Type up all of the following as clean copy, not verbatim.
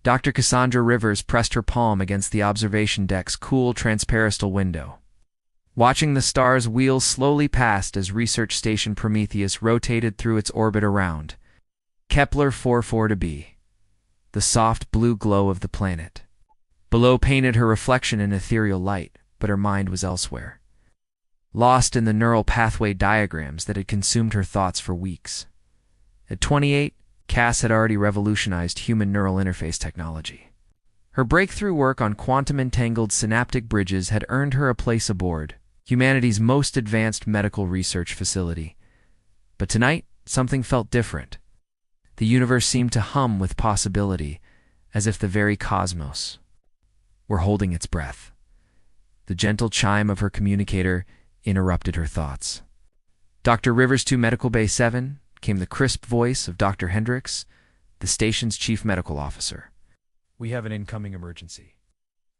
Dr. Cassandra Rivers pressed her palm against the observation deck's cool, transparental window, watching the stars wheel slowly past as research station Prometheus rotated through its orbit around Kepler 44b, the soft blue glow of the planet. Below painted her reflection in ethereal light, but her mind was elsewhere, lost in the neural pathway diagrams that had consumed her thoughts for weeks. At 28, Cass had already revolutionized human neural interface technology. Her breakthrough work on quantum-entangled synaptic bridges had earned her a place aboard humanity's most advanced medical research facility. But tonight, something felt different. The universe seemed to hum with possibility, as if the very cosmos were holding its breath. The gentle chime of her communicator interrupted her thoughts. Dr. Rivers to Medical Bay 7, came the crisp voice of Dr. Hendricks, the station's chief medical officer. We have an incoming emergency.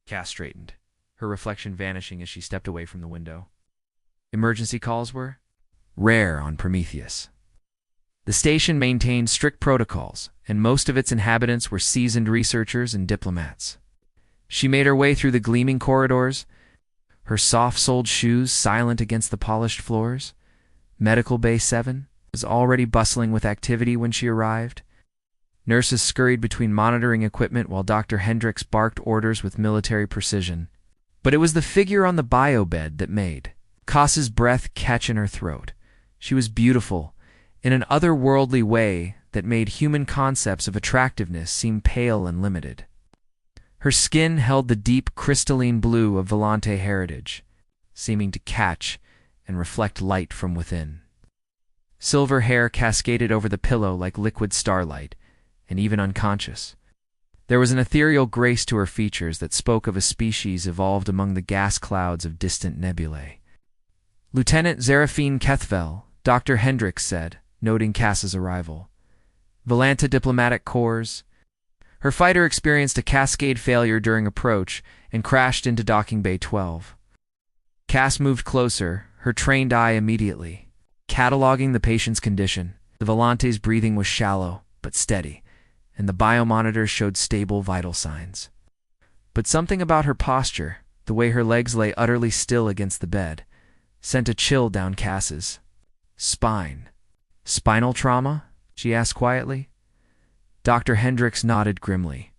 Cass straightened, her reflection vanishing as she stepped away from the window. Emergency calls were rare on Prometheus. The station maintained strict protocols, and most of its inhabitants were seasoned researchers and diplomats. She made her way through the gleaming corridors, her soft-soled shoes silent against the polished floors. Medical Bay 7 was already bustling with activity when she arrived. Nurses scurried between monitoring equipment while Dr. Hendricks barked orders with military precision. But it was the figure on the bio-bed that made Cass's breath catch in her throat. She was beautiful, in an otherworldly way that made human concepts of attractiveness seem pale and limited. Her skin held the deep crystalline blue of Volante heritage, seeming to catch and reflect light from within. Silver hair cascaded over the pillow like liquid starlight, and even unconscious, there was an ethereal grace to her features that spoke of a species evolved among the gas clouds of distant nebulae. Lieutenant Zeraphine Kethvel, Dr. Hendricks said, noting Cass's arrival. Volanta Diplomatic Corps. Her fighter experienced a cascade failure during approach and crashed into Docking Bay 12. Cass moved closer, her trained eye immediately cataloging the patient's condition. The Volante's breathing was shallow but steady, and the biomonitors showed stable vital signs. But something about her posture, the way her legs lay utterly still against the bed, sent a chill down Cass's spine. Spinal trauma? She asked quietly. Dr. Hendricks nodded grimly.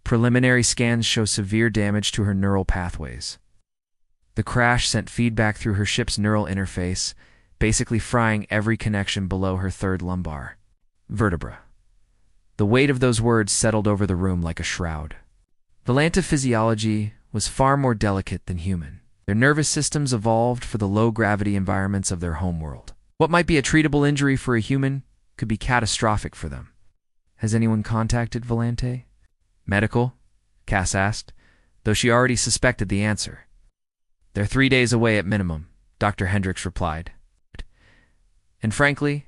Preliminary scans show severe damage to her neural pathways. The crash sent feedback through her ship's neural interface, basically frying every connection below her third lumbar vertebra. The weight of those words settled over the room like a shroud. Volanta physiology was far more delicate than human. Their nervous systems evolved for the low-gravity environments of their homeworld. What might be a treatable injury for a human could be catastrophic for them. Has anyone contacted Volante? Medical? Cass asked, though she already suspected the answer. They're 3 days away at minimum, Dr. Hendricks replied. And frankly,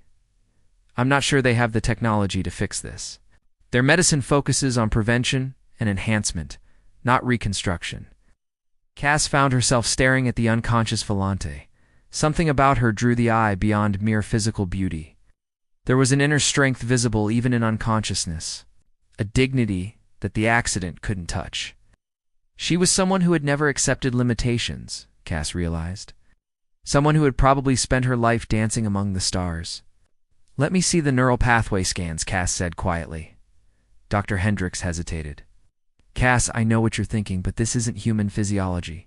I'm not sure they have the technology to fix this. Their medicine focuses on prevention and enhancement, not reconstruction. Cass found herself staring at the unconscious Volante. Something about her drew the eye beyond mere physical beauty. There was an inner strength visible even in unconsciousness, a dignity that the accident couldn't touch. She was someone who had never accepted limitations, Cass realized. Someone who had probably spent her life dancing among the stars. Let me see the neural pathway scans, Cass said quietly. Dr. Hendricks hesitated. Cass, I know what you're thinking, but this isn't human physiology.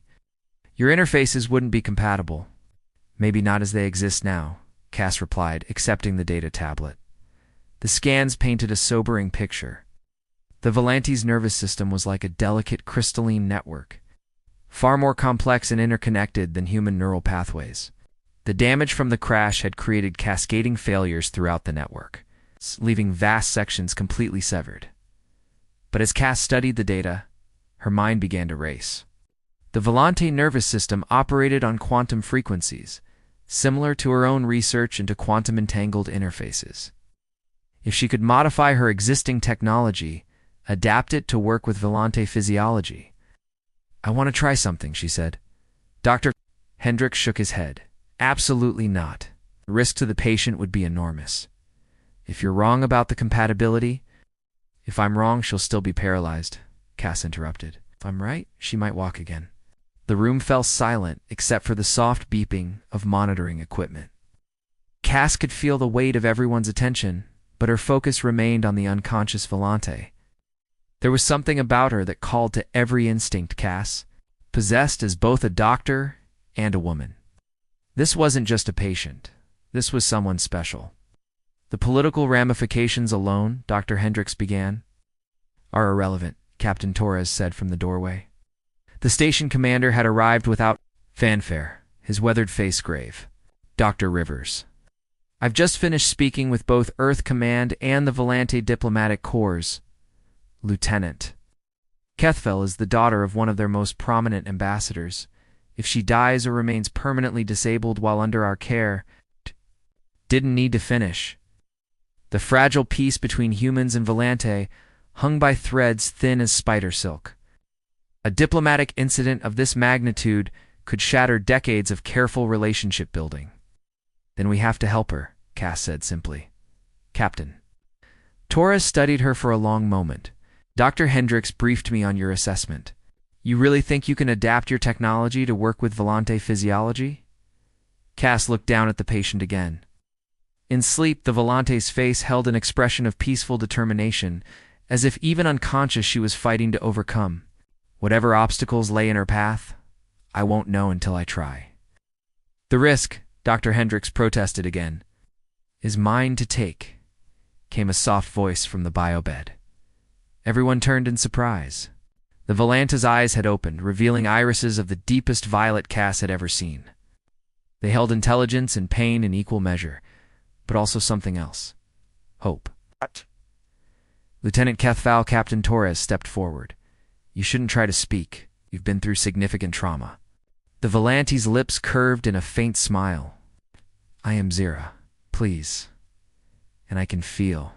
Your interfaces wouldn't be compatible. Maybe not as they exist now, Cass replied, accepting the data tablet. The scans painted a sobering picture. The Volante's nervous system was like a delicate crystalline network, far more complex and interconnected than human neural pathways. The damage from the crash had created cascading failures throughout the network, leaving vast sections completely severed. But as Cass studied the data, her mind began to race. The Volante nervous system operated on quantum frequencies, similar to her own research into quantum-entangled interfaces. If she could modify her existing technology, adapt it to work with Volante physiology. I want to try something, she said. Dr. Hendricks shook his head. Absolutely not. The risk to the patient would be enormous. If you're wrong about the compatibility, If I'm wrong, she'll still be paralyzed, Cass interrupted. If I'm right, she might walk again. The room fell silent except for the soft beeping of monitoring equipment. Cass could feel the weight of everyone's attention, but her focus remained on the unconscious Volante. There was something about her that called to every instinct Cass, possessed as both a doctor and a woman. This wasn't just a patient. This was someone special. The political ramifications alone, Dr. Hendricks began, are irrelevant, Captain Torres said from the doorway. The station commander had arrived without fanfare, his weathered face grave. Dr. Rivers. I've just finished speaking with both Earth Command and the Volante Diplomatic Corps. Lieutenant. Kethfel is the daughter of one of their most prominent ambassadors. If she dies or remains permanently disabled while under our care, didn't need to finish. The fragile peace between humans and Volante hung by threads thin as spider silk. A diplomatic incident of this magnitude could shatter decades of careful relationship building. Then we have to help her, Cass said simply. Captain. Torres studied her for a long moment. Dr. Hendricks briefed me on your assessment. You really think you can adapt your technology to work with Volante physiology? Cass looked down at the patient again. In sleep, the Volante's face held an expression of peaceful determination, as if even unconscious she was fighting to overcome. Whatever obstacles lay in her path, I won't know until I try. The risk, Dr. Hendricks protested again, is mine to take, came a soft voice from the biobed. Everyone turned in surprise. The Volante's eyes had opened, revealing irises of the deepest violet Cass had ever seen. They held intelligence and pain in equal measure, but also something else. Hope. What? Lieutenant Kethfal, Captain Torres stepped forward. You shouldn't try to speak. You've been through significant trauma. The Volante's lips curved in a faint smile. I am Zira. Please. And I can feel.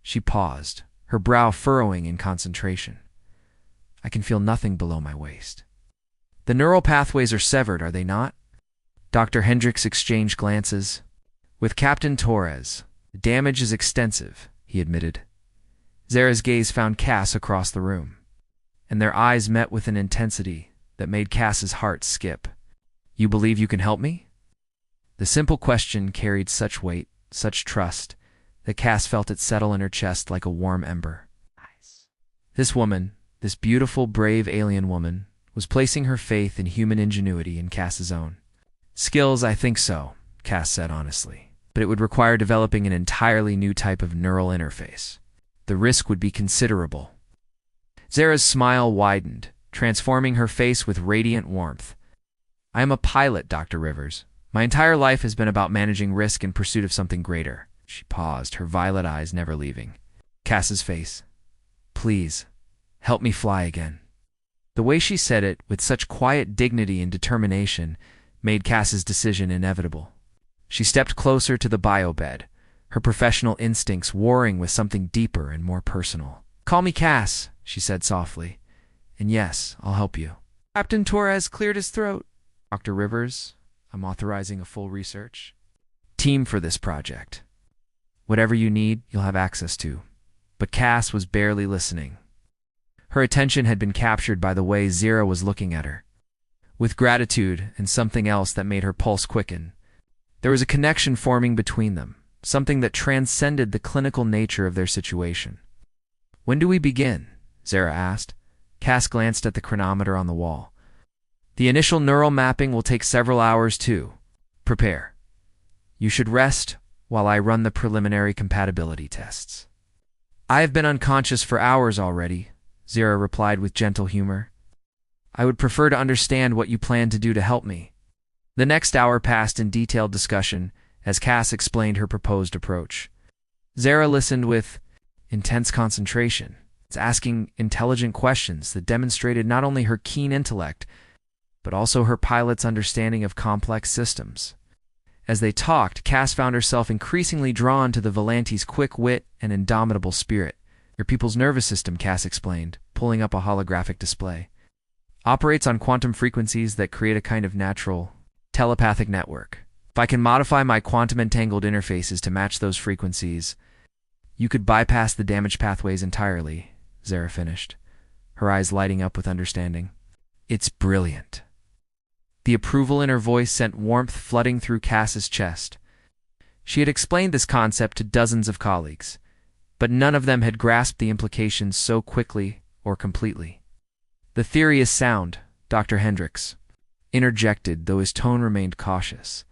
She paused, her brow furrowing in concentration. I can feel nothing below my waist. The neural pathways are severed, are they not? Dr. Hendricks exchanged glances. With Captain Torres, the damage is extensive, he admitted. Zara's gaze found Cass across the room, and their eyes met with an intensity that made Cass's heart skip. You believe you can help me? The simple question carried such weight, such trust, that Cass felt it settle in her chest like a warm ember. This woman, this beautiful, brave alien woman, was placing her faith in human ingenuity in Cass's own. Skills, I think so, Cass said honestly, but it would require developing an entirely new type of neural interface. The risk would be considerable. Zara's smile widened, transforming her face with radiant warmth. I am a pilot, Dr. Rivers. My entire life has been about managing risk in pursuit of something greater. She paused, her violet eyes never leaving. Cass's face. Please, help me fly again. The way she said it, with such quiet dignity and determination, made Cass's decision inevitable. She stepped closer to the biobed, her professional instincts warring with something deeper and more personal. Call me Cass, she said softly. And yes, I'll help you. Captain Torres cleared his throat. Dr. Rivers, I'm authorizing a full research team for this project. Whatever you need, you'll have access to. But Cass was barely listening. Her attention had been captured by the way Zira was looking at her. With gratitude and something else that made her pulse quicken. There was a connection forming between them, something that transcended the clinical nature of their situation. When do we begin? Zira asked. Cass glanced at the chronometer on the wall. The initial neural mapping will take several hours too. Prepare. You should rest while I run the preliminary compatibility tests. I have been unconscious for hours already, Zira replied with gentle humor. I would prefer to understand what you plan to do to help me. The next hour passed in detailed discussion as Cass explained her proposed approach. Zara listened with intense concentration, asking intelligent questions that demonstrated not only her keen intellect, but also her pilot's understanding of complex systems. As they talked, Cass found herself increasingly drawn to the Volante's quick wit and indomitable spirit. Your people's nervous system, Cass explained, pulling up a holographic display, operates on quantum frequencies that create a kind of natural, telepathic network. If I can modify my quantum entangled interfaces to match those frequencies, You could bypass the damaged pathways entirely, Zara finished, her eyes lighting up with understanding. It's brilliant. The approval in her voice sent warmth flooding through Cass's chest. She had explained this concept to dozens of colleagues, but none of them had grasped the implications so quickly or completely. The theory is sound, Dr. Hendricks interjected, though his tone remained cautious.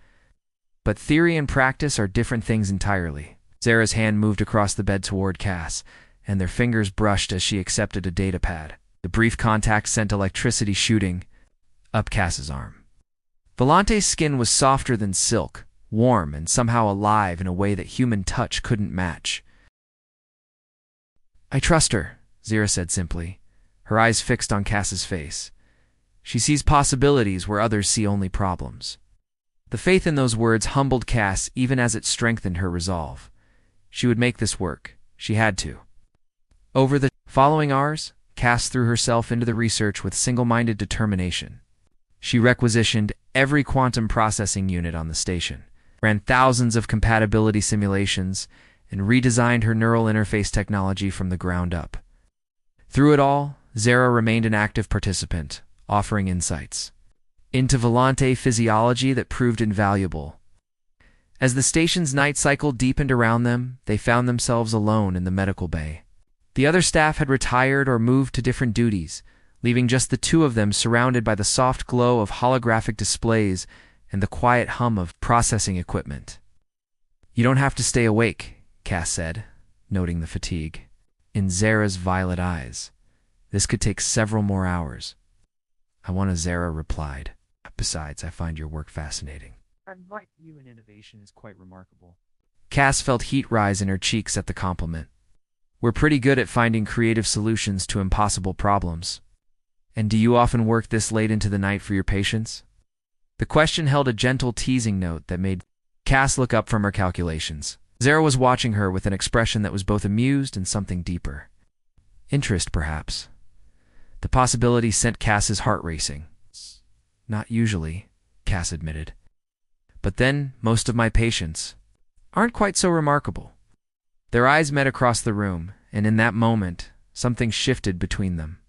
But theory and practice are different things entirely. Zara's hand moved across the bed toward Cass, and their fingers brushed as she accepted a data pad. The brief contact sent electricity shooting up Cass's arm. Volante's skin was softer than silk, warm and somehow alive in a way that human touch couldn't match. I trust her, Zara said simply, her eyes fixed on Cass's face. She sees possibilities where others see only problems. The faith in those words humbled Cass even as it strengthened her resolve. She would make this work. She had to. Over the following hours, Cass threw herself into the research with single-minded determination. She requisitioned every quantum processing unit on the station, ran thousands of compatibility simulations, and redesigned her neural interface technology from the ground up. Through it all, Zara remained an active participant, offering insights into Volante physiology that proved invaluable. As the station's night cycle deepened around them, they found themselves alone in the medical bay. The other staff had retired or moved to different duties, leaving just the two of them surrounded by the soft glow of holographic displays and the quiet hum of processing equipment. You don't have to stay awake, Cass said, noting the fatigue in Zara's violet eyes. This could take several more hours. I want to, Zara replied. Besides, I find your work fascinating. What you in innovation is quite remarkable. Cass felt heat rise in her cheeks at the compliment. We're pretty good at finding creative solutions to impossible problems. And do you often work this late into the night for your patients? The question held a gentle teasing note that made Cass look up from her calculations. Zara was watching her with an expression that was both amused and something deeper. Interest, perhaps. The possibility sent Cass's heart racing. Not usually, Cass admitted. But then, most of my patients aren't quite so remarkable. Their eyes met across the room, and in that moment, something shifted between them.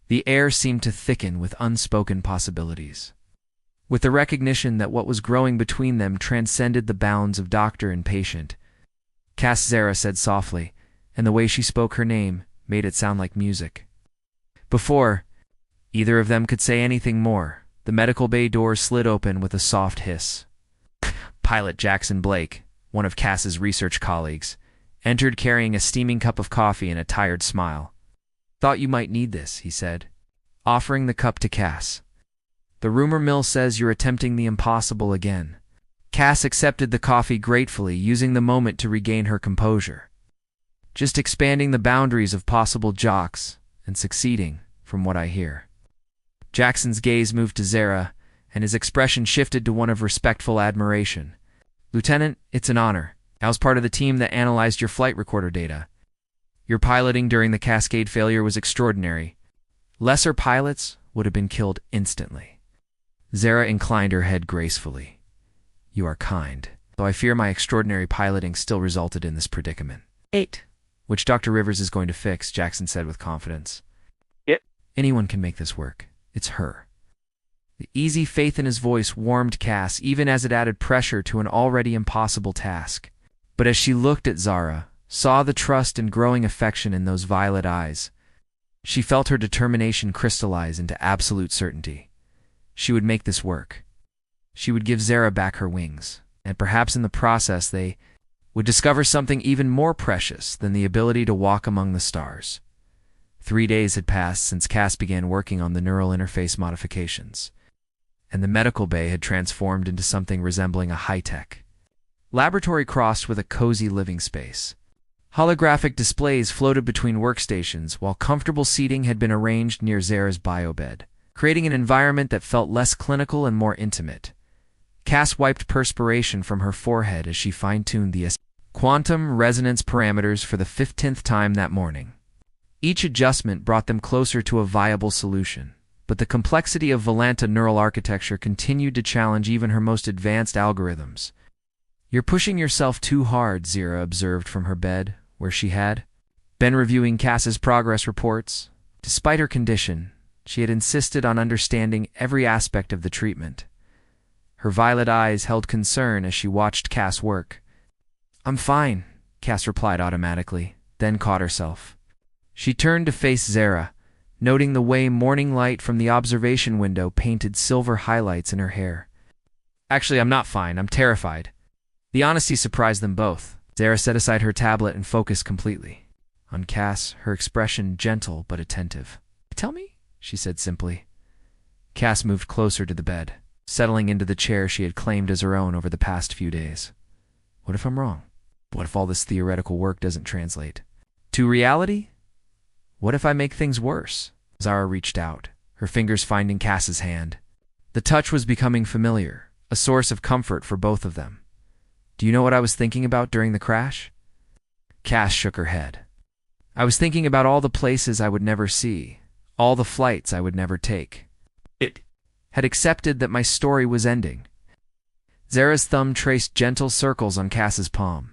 The air seemed to thicken with unspoken possibilities. With the recognition that what was growing between them transcended the bounds of doctor and patient, Cass, Zara said softly, and the way she spoke her name made it sound like music. Before either of them could say anything more, the medical bay doors slid open with a soft hiss. Pilot Jackson Blake, one of Cass's research colleagues, entered carrying a steaming cup of coffee and a tired smile. Thought you might need this, he said, offering the cup to Cass. The rumor mill says you're attempting the impossible again. Cass accepted the coffee gratefully, using the moment to regain her composure. Just expanding the boundaries of possible jocks, and succeeding, from what I hear. Jackson's gaze moved to Zara, and his expression shifted to one of respectful admiration. Lieutenant, it's an honor. I was part of the team that analyzed your flight recorder data. Your piloting during the Cascade failure was extraordinary. Lesser pilots would have been killed instantly. Zara inclined her head gracefully. You are kind, though I fear my extraordinary piloting still resulted in this predicament. 8. Which Dr. Rivers is going to fix, Jackson said with confidence. Yep. Anyone can make this work. It's her. The easy faith in his voice warmed Cass, even as it added pressure to an already impossible task. But as she looked at Zara, saw the trust and growing affection in those violet eyes, she felt her determination crystallize into absolute certainty. She would make this work. She would give Zara back her wings, and perhaps in the process they would discover something even more precious than the ability to walk among the stars. 3 days had passed since Cass began working on the neural interface modifications, and the medical bay had transformed into something resembling a high-tech laboratory crossed with a cozy living space. Holographic displays floated between workstations, while comfortable seating had been arranged near Zara's biobed, creating an environment that felt less clinical and more intimate. Cass wiped perspiration from her forehead as she fine-tuned the quantum resonance parameters for the 15th time that morning. Each adjustment brought them closer to a viable solution, but the complexity of Volanta neural architecture continued to challenge even her most advanced algorithms. You're pushing yourself too hard, Zara observed from her bed, where she had been reviewing Cass's progress reports. Despite her condition, she had insisted on understanding every aspect of the treatment. Her violet eyes held concern as she watched Cass work. "I'm fine," Cass replied automatically, then caught herself. She turned to face Zara, noting the way morning light from the observation window painted silver highlights in her hair. "Actually, I'm not fine. I'm terrified." The honesty surprised them both. Zara set aside her tablet and focused completely on Cass, her expression gentle but attentive. "Tell me," she said simply. Cass moved closer to the bed, settling into the chair she had claimed as her own over the past few days. "What if I'm wrong? What if all this theoretical work doesn't translate to reality? What if I make things worse?" Zara reached out, her fingers finding Cass's hand. The touch was becoming familiar, a source of comfort for both of them. "Do you know what I was thinking about during the crash?" Cass shook her head. "I was thinking about all the places I would never see, all the flights I would never take. It had accepted that my story was ending." Zara's thumb traced gentle circles on Cass's palm.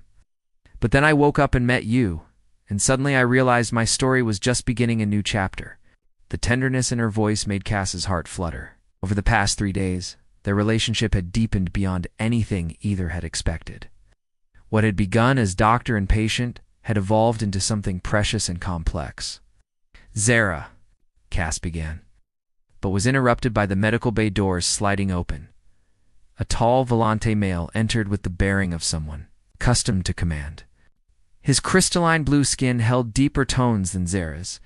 "But then I woke up and met you, and suddenly I realized my story was just beginning a new chapter." The tenderness in her voice made Cass's heart flutter. Over the past 3 days, their relationship had deepened beyond anything either had expected. What had begun as doctor and patient had evolved into something precious and complex. "Zara," Cass began, but was interrupted by the medical bay doors sliding open. A tall Volante male entered with the bearing of someone accustomed to command. His crystalline blue skin held deeper tones than Zara's,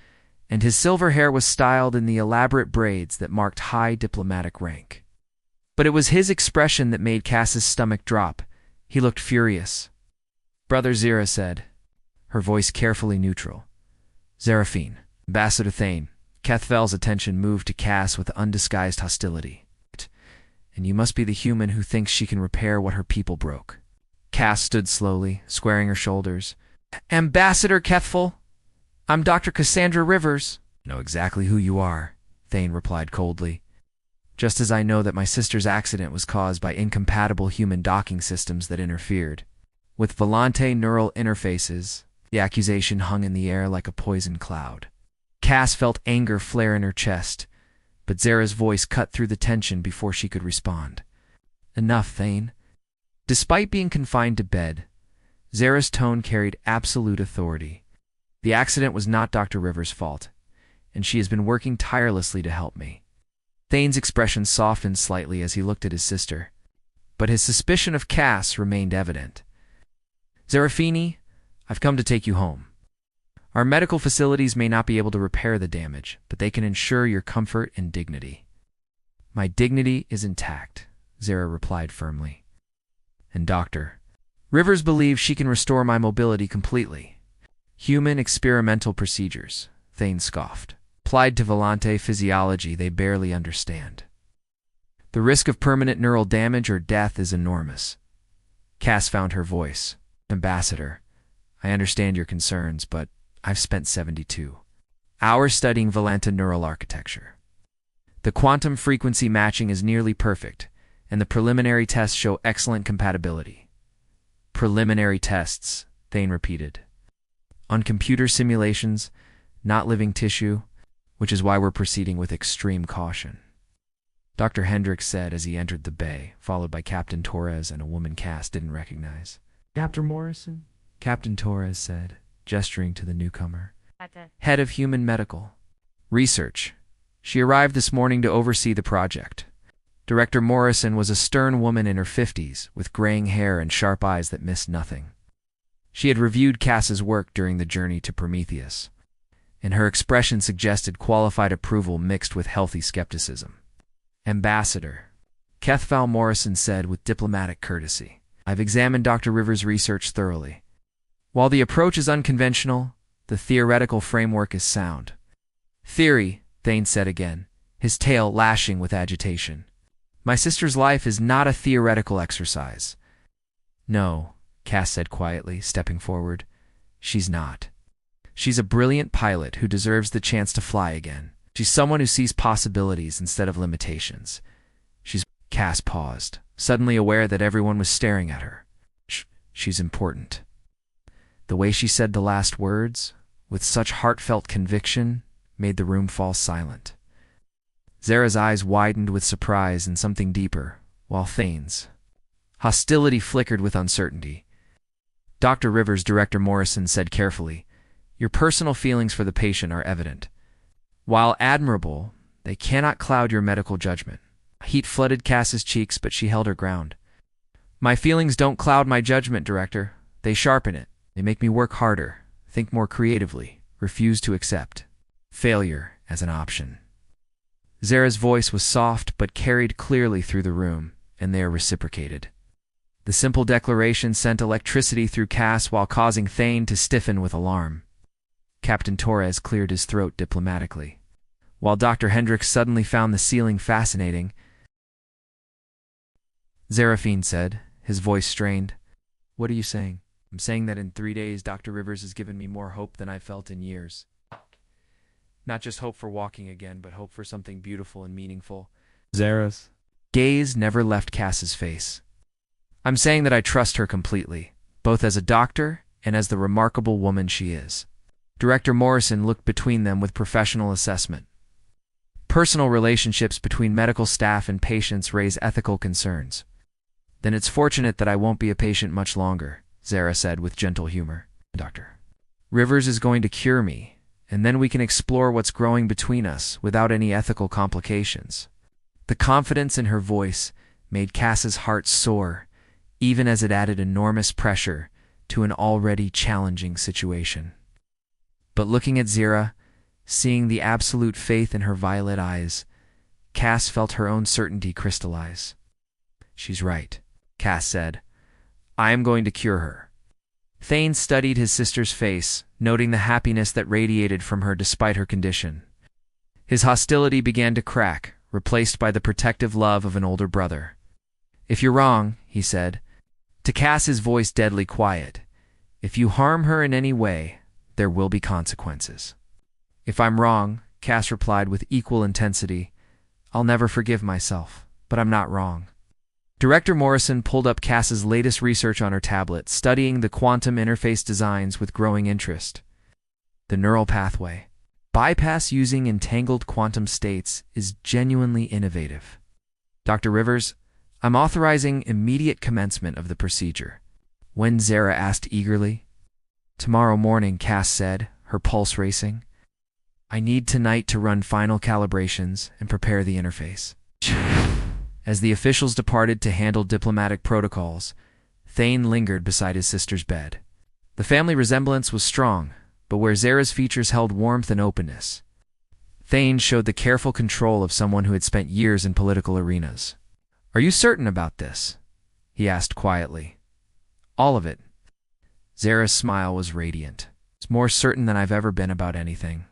and his silver hair was styled in the elaborate braids that marked high diplomatic rank. But it was his expression that made Cass's stomach drop. He looked furious. "Brother," Zara said, her voice carefully neutral. "Zaraphine, Ambassador Thane." Kethvel's attention moved to Cass with undisguised hostility. "And you must be the human who thinks she can repair what her people broke." Cass stood slowly, squaring her shoulders. "Ambassador Kethvel, I'm Dr. Cassandra Rivers." "I know exactly who you are," Thane replied coldly. "Just as I know that my sister's accident was caused by incompatible human docking systems that interfered with Volante neural interfaces." The accusation hung in the air like a poison cloud. Cass felt anger flare in her chest, but Zara's voice cut through the tension before she could respond. "Enough, Thane." Despite being confined to bed, Zara's tone carried absolute authority. "The accident was not Dr. Rivers' fault, and she has been working tirelessly to help me." Thane's expression softened slightly as he looked at his sister, but his suspicion of Cass remained evident. "Zaraphine, I've come to take you home. Our medical facilities may not be able to repair the damage, but they can ensure your comfort and dignity." "My dignity is intact," Zara replied firmly. "And Dr. Rivers believes she can restore my mobility completely." "Human experimental procedures," Thane scoffed. "Applied to Volante physiology they barely understand. The risk of permanent neural damage or death is enormous." Cass found her voice. "Ambassador, I understand your concerns, but I've spent 72 hours studying Volante neural architecture. The quantum frequency matching is nearly perfect, and the preliminary tests show excellent compatibility." "Preliminary tests," Thane repeated. "On computer simulations, not living tissue, which is why we're proceeding with extreme caution," Dr. Hendricks said as he entered the bay, followed by Captain Torres and a woman Cass didn't recognize. "Dr. Morrison?" Captain Torres said, gesturing to the newcomer. "Head of Human Medical Research. She arrived this morning to oversee the project." Director Morrison was a stern woman in her 50s, with graying hair and sharp eyes that missed nothing. She had reviewed Cass's work during the journey to Prometheus, and her expression suggested qualified approval mixed with healthy skepticism. "Ambassador," Kethval Morrison said with diplomatic courtesy, "I've examined Dr. Rivers' research thoroughly. While the approach is unconventional, the theoretical framework is sound." "Theory," Thane said again, his tail lashing with agitation. "My sister's life is not a theoretical exercise." "No," Cass said quietly, stepping forward. "She's not. She's a brilliant pilot who deserves the chance to fly again. She's someone who sees possibilities instead of limitations. Cass paused, suddenly aware that everyone was staring at her. "She's important." The way she said the last words, with such heartfelt conviction, made the room fall silent. Zara's eyes widened with surprise and something deeper, while Thane's hostility flickered with uncertainty. Dr. Rivers, Director Morrison said carefully, "Your personal feelings for the patient are evident. While admirable, they cannot cloud your medical judgment." Heat flooded Cass's cheeks, but she held her ground. "My feelings don't cloud my judgment, Director. They sharpen it. They make me work harder, think more creatively, refuse to accept failure as an option." Zara's voice was soft but carried clearly through the room, and they reciprocated. The simple declaration sent electricity through Cass while causing Thane to stiffen with alarm. Captain Torres cleared his throat diplomatically, while Dr. Hendricks suddenly found the ceiling fascinating. Zarafine said, his voice strained. "What are you saying?" "I'm saying that in 3 days Dr. Rivers has given me more hope than I've felt in years. Not just hope for walking again, but hope for something beautiful and meaningful." Zara's gaze never left Cass's face. "I'm saying that I trust her completely, both as a doctor and as the remarkable woman she is." Director Morrison looked between them with professional assessment. "Personal relationships between medical staff and patients raise ethical concerns." "Then it's fortunate that I won't be a patient much longer," Zara said with gentle humor. "Dr. Rivers is going to cure me, and then we can explore what's growing between us without any ethical complications." The confidence in her voice made Cass's heart soar, even as it added enormous pressure to an already challenging situation. But looking at Zara, seeing the absolute faith in her violet eyes, Cass felt her own certainty crystallize. "She's right," Cass said. "I am going to cure her." Thane studied his sister's face, noting the happiness that radiated from her despite her condition. His hostility began to crack, replaced by the protective love of an older brother. "If you're wrong," he said, to Cass, his voice deadly quiet, "if you harm her in any way, there will be consequences." "If I'm wrong," Cass replied with equal intensity, "I'll never forgive myself, but I'm not wrong." Director Morrison pulled up Cass's latest research on her tablet, studying the quantum interface designs with growing interest. The neural pathway bypass using entangled quantum states is genuinely innovative. "Dr. Rivers, I'm authorizing immediate commencement of the procedure." When Zara asked eagerly. "Tomorrow morning," Cass said, her pulse racing. "I need tonight to run final calibrations and prepare the interface." As the officials departed to handle diplomatic protocols, Thane lingered beside his sister's bed. The family resemblance was strong, but where Zara's features held warmth and openness, Thane showed the careful control of someone who had spent years in political arenas. "Are you certain about this?" he asked quietly. "All of it." Zara's smile was radiant. "It's more certain than I've ever been about anything."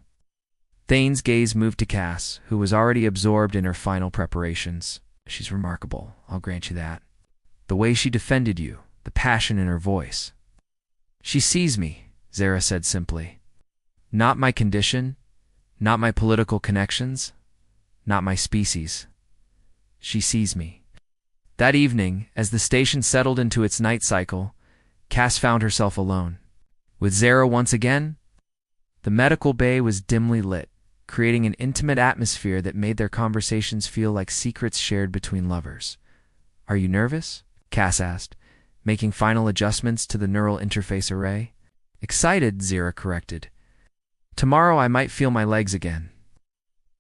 Thane's gaze moved to Cass, who was already absorbed in her final preparations. "She's remarkable, I'll grant you that. The way she defended you, the passion in her voice." "She sees me," Zara said simply. "Not my condition, not my political connections, not my species. She sees me." That evening, as the station settled into its night cycle, Cass found herself alone. With Zara once again, the medical bay was dimly lit, creating an intimate atmosphere that made their conversations feel like secrets shared between lovers. "Are you nervous?" Cass asked, making final adjustments to the neural interface array. "Excited," Zara corrected. "Tomorrow I might feel my legs again.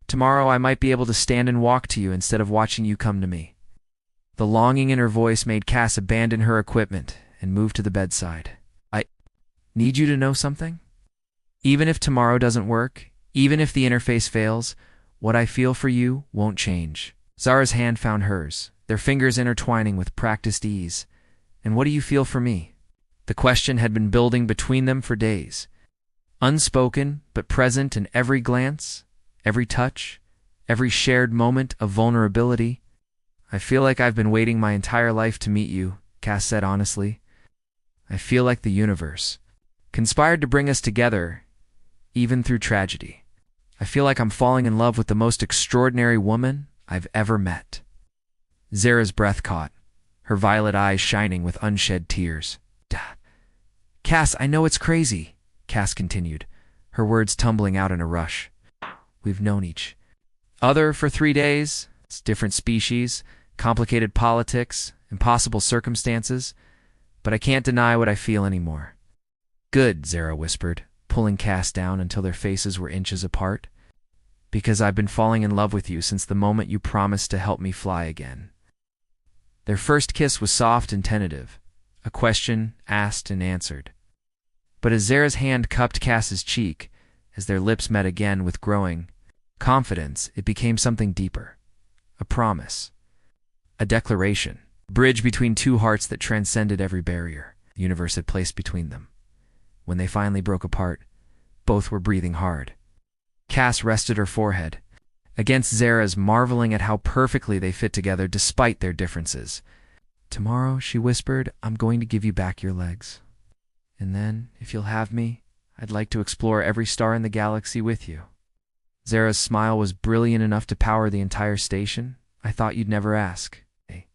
Tomorrow I might be able to stand and walk to you instead of watching you come to me." The longing in her voice made Cass abandon her equipment and move to the bedside. "I need you to know something? Even if tomorrow doesn't work, even if the interface fails, what I feel for you won't change." Zara's hand found hers, their fingers intertwining with practiced ease. "And what do you feel for me?" The question had been building between them for days, unspoken but present in every glance, every touch, every shared moment of vulnerability. "I feel like I've been waiting my entire life to meet you," Cass said honestly. "I feel like the universe conspired to bring us together, even through tragedy. I feel like I'm falling in love with the most extraordinary woman I've ever met." Zara's breath caught, her violet eyes shining with unshed tears. Cass, I know it's crazy, Cass continued, her words tumbling out in a rush. We've known each other for 3 days. It's different species, complicated politics, impossible circumstances, but I can't deny what I feel anymore. Good, Zara whispered, pulling Cass down until their faces were inches apart. Because I've been falling in love with you since the moment you promised to help me fly again. Their first kiss was soft and tentative, a question asked and answered. But as Zara's hand cupped Cass's cheek, as their lips met again with growing confidence, it became something deeper. A promise. A declaration. A bridge between two hearts that transcended every barrier the universe had placed between them. When they finally broke apart, both were breathing hard. Cass rested her forehead against Zara's, marveling at how perfectly they fit together despite their differences. Tomorrow, she whispered, I'm going to give you back your legs. And then, if you'll have me, I'd like to explore every star in the galaxy with you. Zara's smile was brilliant enough to power the entire station. I thought you'd never ask. They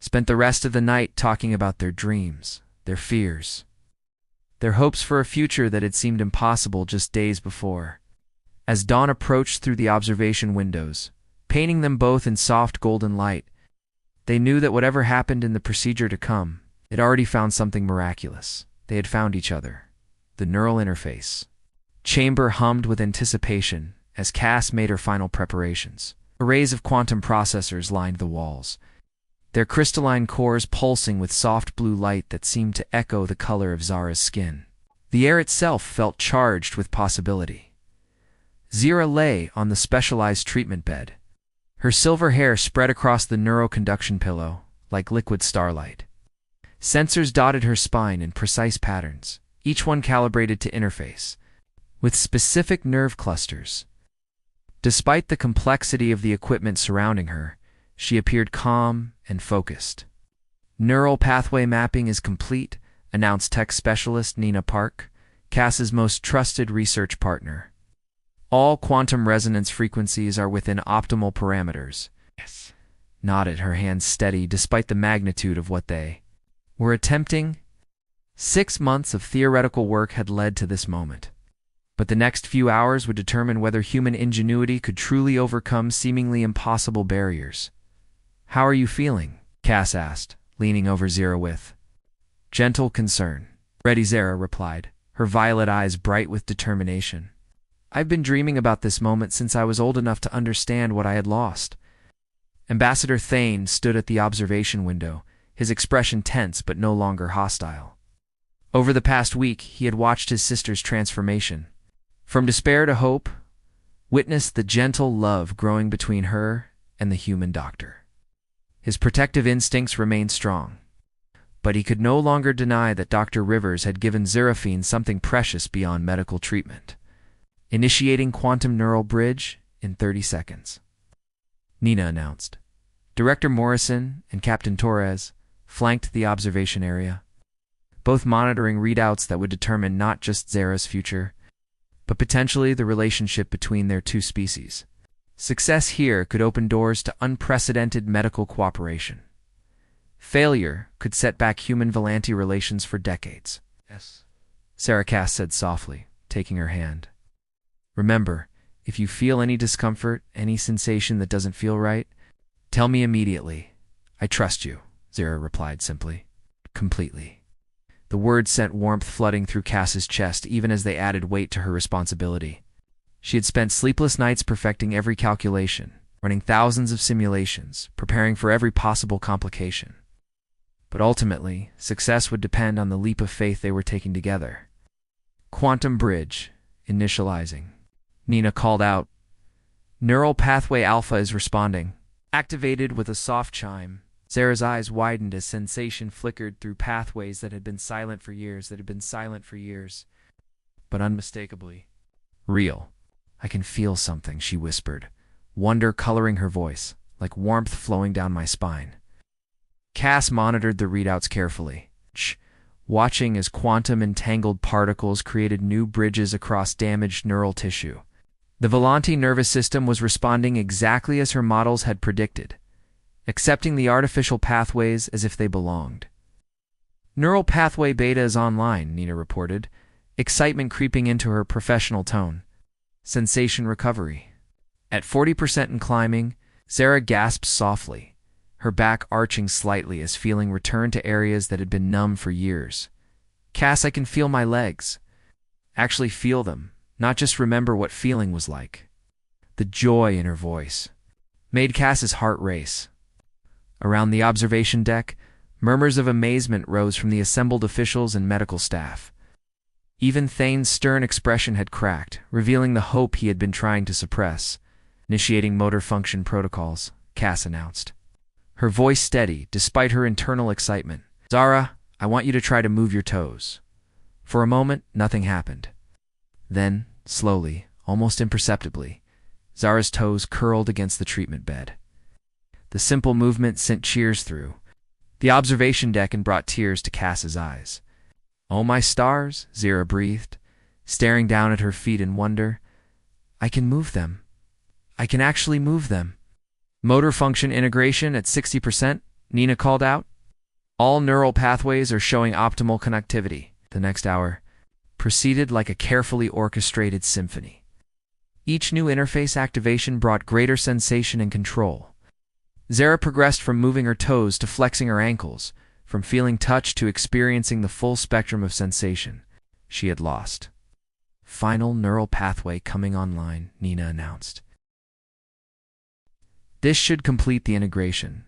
spent the rest of the night talking about their dreams, their fears, their hopes for a future that had seemed impossible just days before. As dawn approached through the observation windows, painting them both in soft golden light, they knew that whatever happened in the procedure to come, it already found something miraculous. They had found each other. The neural interface. Chamber hummed with anticipation as Cass made her final preparations. Arrays of quantum processors lined the walls, their crystalline cores pulsing with soft blue light that seemed to echo the color of Zara's skin. The air itself felt charged with possibility. Zara lay on the specialized treatment bed, her silver hair spread across the neuroconduction pillow like liquid starlight. Sensors dotted her spine in precise patterns, each one calibrated to interface with specific nerve clusters. Despite the complexity of the equipment surrounding her, she appeared calm and focused. Neural pathway mapping is complete, announced tech specialist Nina Park, Cass's most trusted research partner. All quantum resonance frequencies are within optimal parameters. Yes. Nodded, her hands steady despite the magnitude of what they were attempting. 6 months of theoretical work had led to this moment. But the next few hours would determine whether human ingenuity could truly overcome seemingly impossible barriers. How are you feeling? Cass asked, leaning over Zara with gentle concern. Ready, Zara replied, her violet eyes bright with determination. I've been dreaming about this moment since I was old enough to understand what I had lost. Ambassador Thane stood at the observation window, his expression tense but no longer hostile. Over the past week, he had watched his sister's transformation. From despair to hope, witnessed the gentle love growing between her and the human doctor. His protective instincts remained strong, but he could no longer deny that Dr. Rivers had given Zeraphine something precious beyond medical treatment. Initiating quantum neural bridge in 30 seconds. Nina announced. Director Morrison and Captain Torres flanked the observation area, both monitoring readouts that would determine not just Zara's future, but potentially the relationship between their two species. Success here could open doors to unprecedented medical cooperation. Failure could set back human-Volanti relations for decades. Yes, Sarah Cass said softly, taking her hand. Remember, if you feel any discomfort, any sensation that doesn't feel right, tell me immediately. I trust you, Zara replied simply. Completely. The words sent warmth flooding through Cass's chest even as they added weight to her responsibility. She had spent sleepless nights perfecting every calculation, running thousands of simulations, preparing for every possible complication. But ultimately, success would depend on the leap of faith they were taking together. Quantum bridge, initializing. Nina called out. Neural pathway alpha is responding. Activated with a soft chime. Zara's eyes widened as sensation flickered through pathways that had been silent for years, but unmistakably real. I can feel something, she whispered, wonder coloring her voice, like warmth flowing down my spine. Cass monitored the readouts carefully, watching as quantum-entangled particles created new bridges across damaged neural tissue. The Volanti nervous system was responding exactly as her models had predicted, accepting the artificial pathways as if they belonged. Neural pathway beta is online, Nina reported, excitement creeping into her professional tone. Sensation recovery. At 40% in climbing, Zara gasped softly, her back arching slightly as feeling returned to areas that had been numb for years. Cass, I can feel my legs. Actually feel them, not just remember what feeling was like. The joy in her voice made Cass's heart race. Around the observation deck, murmurs of amazement rose from the assembled officials and medical staff. Even Thane's stern expression had cracked, revealing the hope he had been trying to suppress. Initiating motor function protocols, Cass announced. Her voice steady, despite her internal excitement. Zara, I want you to try to move your toes. For a moment, nothing happened. Then, slowly, almost imperceptibly, Zara's toes curled against the treatment bed. The simple movement sent cheers through the observation deck and brought tears to Cass's eyes. Oh my stars, Zara breathed, staring down at her feet in wonder. I can move them. I can actually move them. Motor function integration at 60%, Nina called out. All neural pathways are showing optimal connectivity. The next hour proceeded like a carefully orchestrated symphony. Each new interface activation brought greater sensation and control. Zara progressed from moving her toes to flexing her ankles, from feeling touch to experiencing the full spectrum of sensation she had lost. Final neural pathway coming online, Nina announced. This should complete the integration.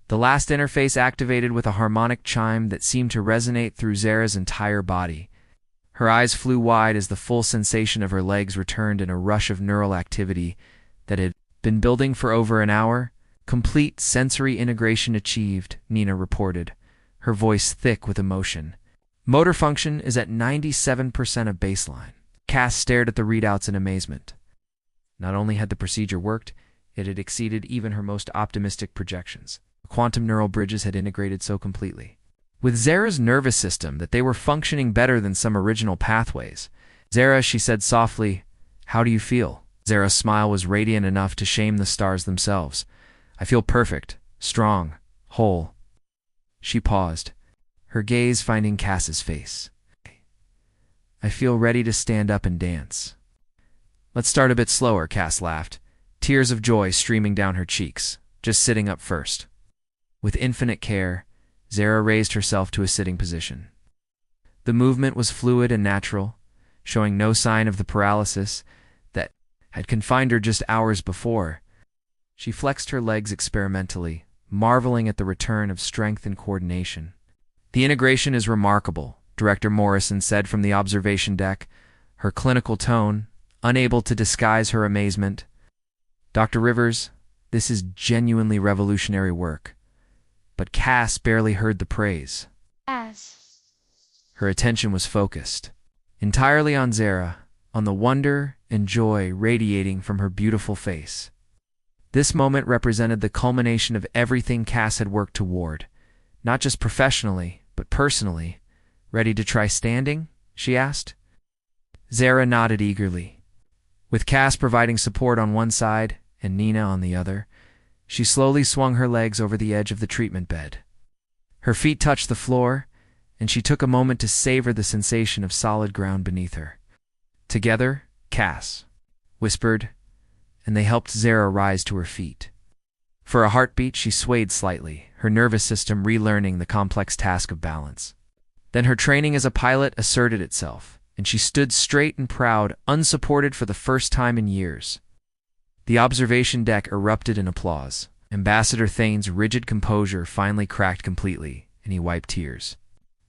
The last interface activated with a harmonic chime that seemed to resonate through Zara's entire body. Her eyes flew wide as the full sensation of her legs returned in a rush of neural activity that had been building for over an hour. Complete sensory integration achieved, Nina reported, her voice thick with emotion. Motor function is at 97% of baseline. Cass stared at the readouts in amazement. Not only had the procedure worked, it had exceeded even her most optimistic projections. Quantum neural bridges had integrated so completely with Zara's nervous system that they were functioning better than some original pathways. Zara, she said softly, how do you feel? Zara's smile was radiant enough to shame the stars themselves. I feel perfect, strong, whole. She paused, her gaze finding Cass's face. I feel ready to stand up and dance. Let's start a bit slower, Cass laughed, tears of joy streaming down her cheeks, just sitting up first. With infinite care, Zara raised herself to a sitting position. The movement was fluid and natural, showing no sign of the paralysis that had confined her just hours before. She flexed her legs experimentally, marveling at the return of strength and coordination. The integration is remarkable, Director Morrison said from the observation deck, her clinical tone, unable to disguise her amazement. Dr. Rivers, this is genuinely revolutionary work. But Cass barely heard the praise. Her attention was focused, entirely on Zara, on the wonder and joy radiating from her beautiful face. This moment represented the culmination of everything Cass had worked toward, not just professionally, but personally. Ready to try standing? She asked. Zara nodded eagerly. With Cass providing support on one side and Nina on the other, she slowly swung her legs over the edge of the treatment bed. Her feet touched the floor, and she took a moment to savor the sensation of solid ground beneath her. Together, Cass whispered, and they helped Zara rise to her feet. For a heartbeat, she swayed slightly, her nervous system relearning the complex task of balance. Then her training as a pilot asserted itself, and she stood straight and proud, unsupported for the first time in years. The observation deck erupted in applause. Ambassador Thane's rigid composure finally cracked completely, and he wiped tears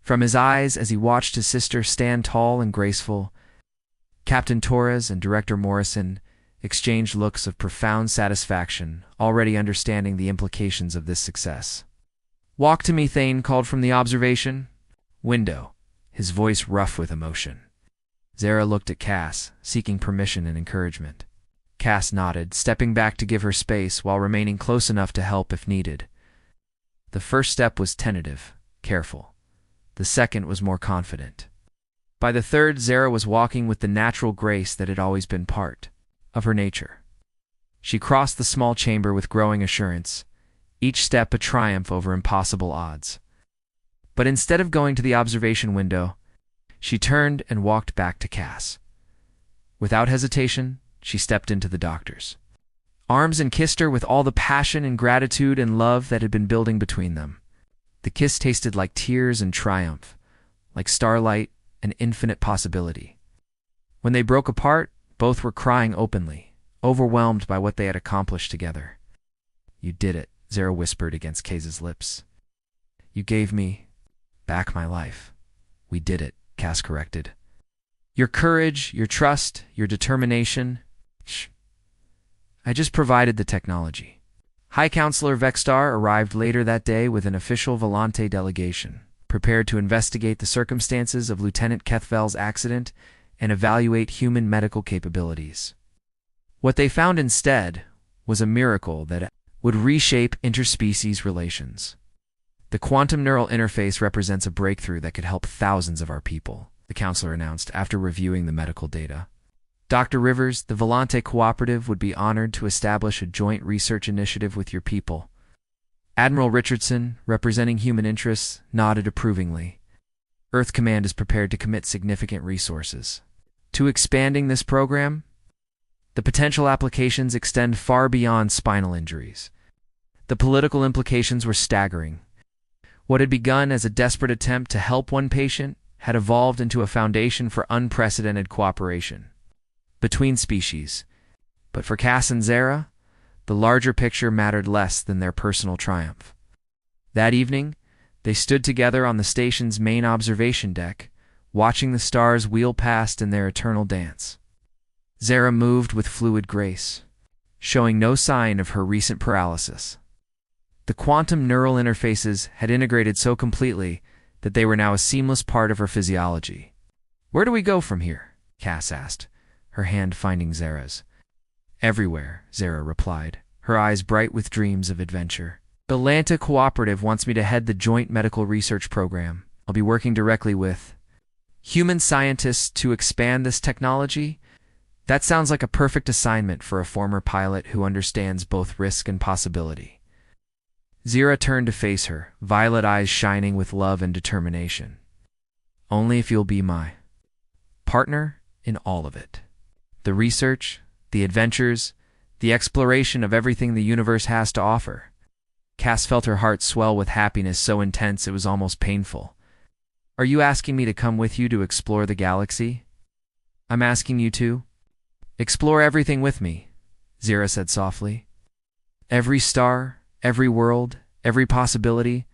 from his eyes as he watched his sister stand tall and graceful. Captain Torres and Director Morrison exchanged looks of profound satisfaction, already understanding the implications of this success. Walk to me, Thane called from the observation window, his voice rough with emotion. Zara looked at Cass, seeking permission and encouragement. Cass nodded, stepping back to give her space while remaining close enough to help if needed. The first step was tentative, careful. The second was more confident. By the third, Zara was walking with the natural grace that had always been part of her nature. She crossed the small chamber with growing assurance, each step a triumph over impossible odds. But instead of going to the observation window, she turned and walked back to Cass. Without hesitation, she stepped into the doctor's arms and kissed her with all the passion and gratitude and love that had been building between them. The kiss tasted like tears and triumph, like starlight and infinite possibility. When they broke apart, both were crying openly, overwhelmed by what they had accomplished together. "You did it," Zara whispered against Cass's lips. "You gave me back my life." "We did it," Cass corrected. "Your courage, your trust, your determination." Shh. "I just provided the technology." High Counselor Vexstar arrived later that day with an official Volante delegation, prepared to investigate the circumstances of Lieutenant Kethvel's accident and evaluate human medical capabilities. What they found instead was a miracle that would reshape interspecies relations. "The quantum neural interface represents a breakthrough that could help thousands of our people," the counselor announced after reviewing the medical data. "Dr. Rivers, the Volante Cooperative would be honored to establish a joint research initiative with your people." Admiral Richardson, representing human interests, nodded approvingly. "Earth Command is prepared to commit significant resources to expanding this program. The potential applications extend far beyond spinal injuries." The political implications were staggering. What had begun as a desperate attempt to help one patient had evolved into a foundation for unprecedented cooperation between species. But for Cass and Zara, the larger picture mattered less than their personal triumph. That evening, they stood together on the station's main observation deck, watching the stars wheel past in their eternal dance. Zara moved with fluid grace, showing no sign of her recent paralysis. The quantum neural interfaces had integrated so completely that they were now a seamless part of her physiology. "Where do we go from here?" Cass asked, her hand finding Zara's. "Everywhere," Zara replied, her eyes bright with dreams of adventure. "The Volante Cooperative wants me to head the Joint Medical Research Program. I'll be working directly with human scientists to expand this technology." That sounds like a perfect assignment for a former pilot who understands both risk and possibility. Zara turned to face her, violet eyes shining with love and determination. "Only if you'll be my partner in all of it. The research, the adventures, the exploration of everything the universe has to offer." Cass felt her heart swell with happiness so intense it was almost painful. "Are you asking me to come with you to explore the galaxy?" "I'm asking you to explore everything with me," Zara said softly. "Every star, every world, every possibility,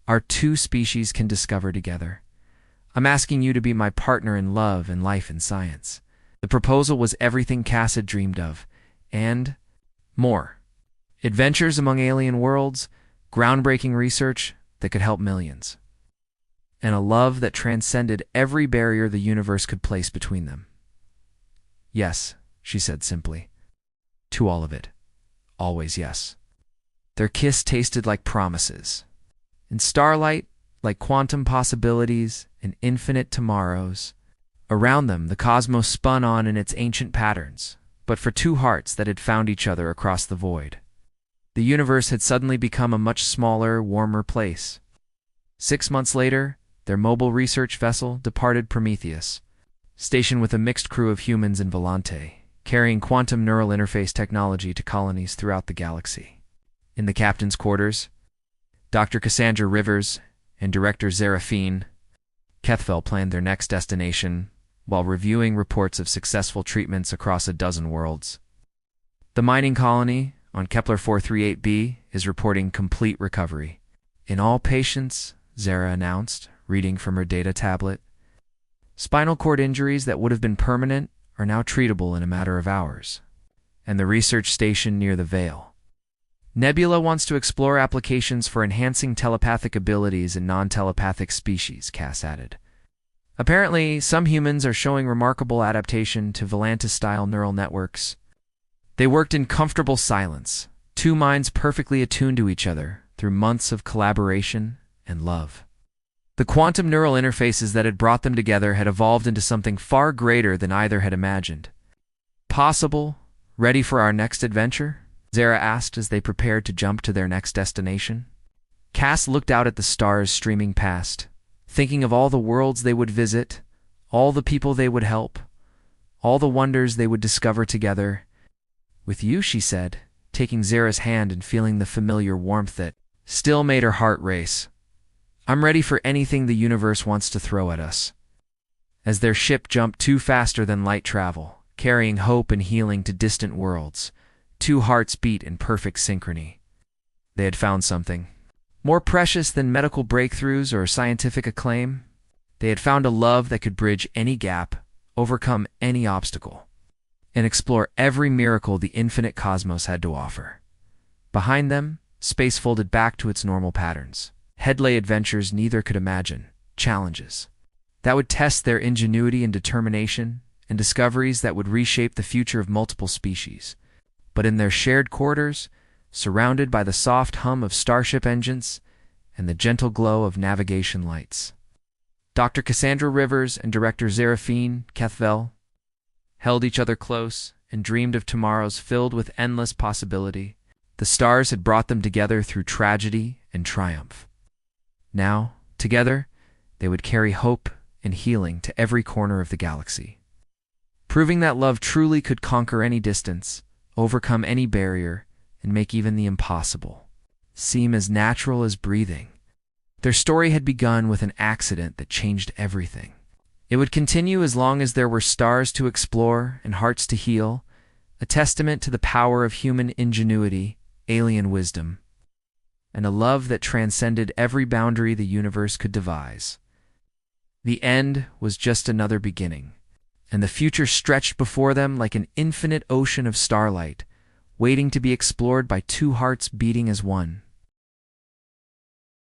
our two species can discover together. I'm asking you to be my partner in love and life and science." The proposal was everything Cass had dreamed of, and more. Adventures among alien worlds, groundbreaking research that could help millions, and a love that transcended every barrier the universe could place between them. "Yes," she said simply. "To all of it. Always yes." Their kiss tasted like promises. In starlight, like quantum possibilities and infinite tomorrows. Around them, the cosmos spun on in its ancient patterns, but for two hearts that had found each other across the void. The universe had suddenly become a much smaller, warmer place. 6 months later, their mobile research vessel departed Prometheus, stationed with a mixed crew of humans and Volante, carrying quantum neural interface technology to colonies throughout the galaxy. In the captain's quarters, Dr. Cassandra Rivers and Director Zaraphine Kethvel planned their next destination while reviewing reports of successful treatments across a dozen worlds. The mining colony on Kepler 438b is reporting complete recovery. "In all patients," Zara announced, reading from her data tablet, "spinal cord injuries that would have been permanent are now treatable in a matter of hours." And the research station near the Veil. "Nebula wants to explore applications for enhancing telepathic abilities in non-telepathic species," Cass added. "Apparently, some humans are showing remarkable adaptation to Volante-style neural networks." They worked in comfortable silence, two minds perfectly attuned to each other through months of collaboration and love. The quantum neural interfaces that had brought them together had evolved into something far greater than either had imagined. "Possible? Ready for our next adventure?" Zara asked as they prepared to jump to their next destination. Cass looked out at the stars streaming past, thinking of all the worlds they would visit, all the people they would help, all the wonders they would discover together. "With you," she said, taking Zara's hand and feeling the familiar warmth that still made her heart race. "I'm ready for anything the universe wants to throw at us." As their ship jumped too faster than light travel, carrying hope and healing to distant worlds, two hearts beat in perfect synchrony. They had found something more precious than medical breakthroughs or scientific acclaim. They had found a love that could bridge any gap, overcome any obstacle, and explore every miracle the infinite cosmos had to offer. Behind them, space folded back to its normal patterns. Ahead lay adventures neither could imagine, challenges that would test their ingenuity and determination, and discoveries that would reshape the future of multiple species. But in their shared quarters, surrounded by the soft hum of starship engines and the gentle glow of navigation lights, Dr. Cassandra Rivers and Director Zeraphine Kethvel held each other close and dreamed of tomorrows filled with endless possibility. The stars had brought them together through tragedy and triumph. Now, together, they would carry hope and healing to every corner of the galaxy, proving that love truly could conquer any distance, overcome any barrier, and make even the impossible seem as natural as breathing. Their story had begun with an accident that changed everything. It would continue as long as there were stars to explore and hearts to heal, a testament to the power of human ingenuity, alien wisdom, and a love that transcended every boundary the universe could devise. The end was just another beginning, and the future stretched before them like an infinite ocean of starlight, waiting to be explored by two hearts beating as one.